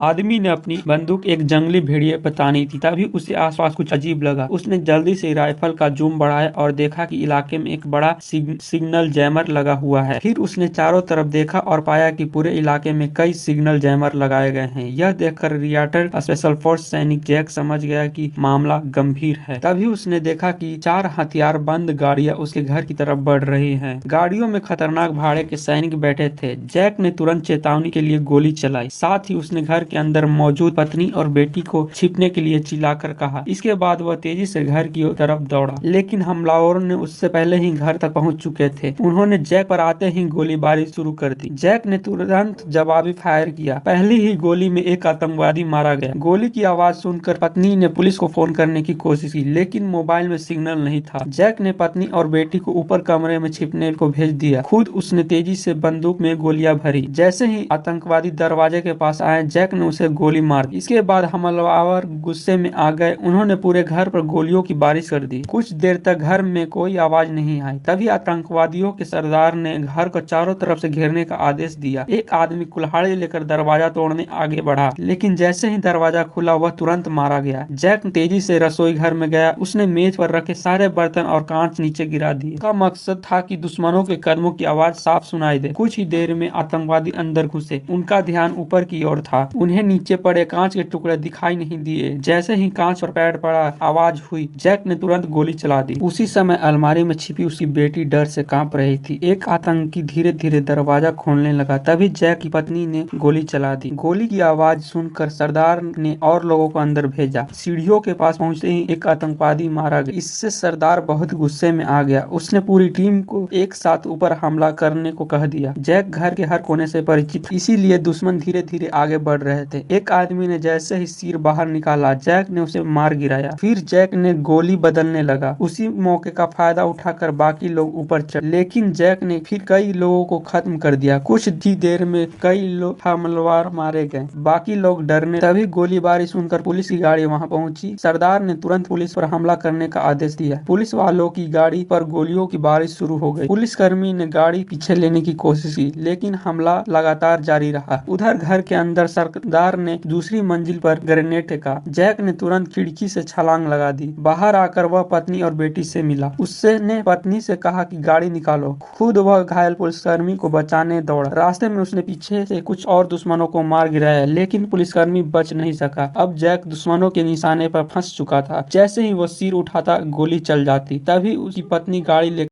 आदमी ने अपनी बंदूक एक जंगली भेड़िए पर तानी थी। तभी उसे आसपास कुछ अजीब लगा। उसने जल्दी से राइफल का जूम बढ़ाया और देखा कि इलाके में एक बड़ा सिग्नल जैमर लगा हुआ है। फिर उसने चारों तरफ देखा और पाया कि पूरे इलाके में कई सिग्नल जैमर लगाए गए हैं। यह देखकर रियाटर स्पेशल फोर्स सैनिक जैक समझ गया कि मामला गंभीर है। तभी उसने देखा कि 4 हथियार बंद गाड़ियां उसके घर की तरफ बढ़ रही हैं। गाड़ियों में खतरनाक भाड़े के सैनिक बैठे थे। जैक ने तुरंत चेतावनी के लिए गोली चलाई। साथ ही उसने घर के अंदर मौजूद पत्नी और बेटी को छिपने के लिए चिल्लाकर कहा। इसके बाद वह तेजी से घर की तरफ दौड़ा, लेकिन हमलावरों ने उससे पहले ही घर तक पहुंच चुके थे। उन्होंने जैक पर आते ही गोलीबारी शुरू कर दी। जैक ने तुरंत जवाबी फायर किया। पहली ही गोली में एक आतंकवादी मारा गया। गोली की आवाज सुनकर पत्नी ने पुलिस को फोन करने की कोशिश की, लेकिन मोबाइल में सिग्नल नहीं था। जैक ने पत्नी और बेटी को ऊपर कमरे में छिपने को भेज दिया। खुद उसने तेजी से बंदूक में गोलियां भरी। जैसे ही आतंकवादी दरवाजे के पास आए, जैक ने उसे गोली मार दी। इसके बाद हमलावर गुस्से में आ गए। उन्होंने पूरे घर पर गोलियों की बारिश कर दी। कुछ देर तक घर में कोई आवाज नहीं आई। तभी आतंकवादियों के सरदार ने घर को चारों तरफ से घेरने का आदेश दिया। एक आदमी कुल्हाड़ी लेकर दरवाजा तोड़ने आगे बढ़ा, लेकिन जैसे ही दरवाजा खुला वह तुरंत मारा गया। जैक तेजी से रसोई घर में गया। उसने मेज पर रखे सारे बर्तन और कांच नीचे गिरा दिए। उसका मकसद था कि दुश्मनों के कदमों की आवाज साफ सुनाई दे। कुछ ही देर में आतंकवादी अंदर घुसे। उनका ध्यान ऊपर की ओर था। उन्हें नीचे पड़े कांच के टुकड़े दिखाई नहीं दिए। जैसे ही कांच पर पैर पड़ा, आवाज हुई। जैक ने तुरंत गोली चला दी। उसी समय अलमारी में छिपी उसकी बेटी डर से कांप रही थी। एक आतंकी धीरे धीरे दरवाजा खोलने लगा। तभी जैक की पत्नी ने गोली चला दी। गोली की आवाज सुनकर सरदार ने और लोगों को अंदर भेजा। सीढ़ियों के पास पहुंचते ही एक आतंकवादी मारा गया। इससे सरदार बहुत गुस्से में आ गया। उसने पूरी टीम को एक साथ ऊपर हमला करने को कह दिया। जैक घर के हर कोने से परिचित, इसीलिए दुश्मन धीरे धीरे आगे बढ़ रहे थे। एक आदमी ने जैसे ही सिर बाहर निकाला, जैक ने उसे मार गिराया। फिर जैक ने गोली बदलने लगा। उसी मौके का फायदा उठाकर बाकी लोग ऊपर चढ़े, लेकिन जैक ने फिर कई लोगों को खत्म कर दिया। कुछ ही देर में कई लोग हमलावर मारे गए। बाकी लोग डरने। तभी गोलीबारी सुनकर पुलिस की गाड़ी वहां पहुंची। सरदार ने तुरंत पुलिस पर हमला करने का आदेश दिया। पुलिस वालों की गाड़ी पर गोलियों की बारिश शुरू हो गई। पुलिसकर्मी ने गाड़ी पीछे लेने की कोशिश की, लेकिन हमला लगातार जारी रहा। उधर घर के अंदर सरदार ने दूसरी मंजिल पर ग्रेनेड फेंका। जैक ने तुरंत खिड़की से छलांग लगा दी। बाहर आकर वह पत्नी और बेटी से मिला। उसने पत्नी से कहा कि गाड़ी निकालो। खुद वह घायल पुलिसकर्मी को बचाने दौड़ा। रास्ते में उसने पीछे से कुछ और दुश्मनों को मार गिराया, लेकिन पुलिसकर्मी बच नहीं सका। अब जैक दुश्मनों के निशाने पर फंस चुका था। जैसे ही वह सिर उठाता, गोली चल जाती। तभी उसकी पत्नी गाड़ी लेकर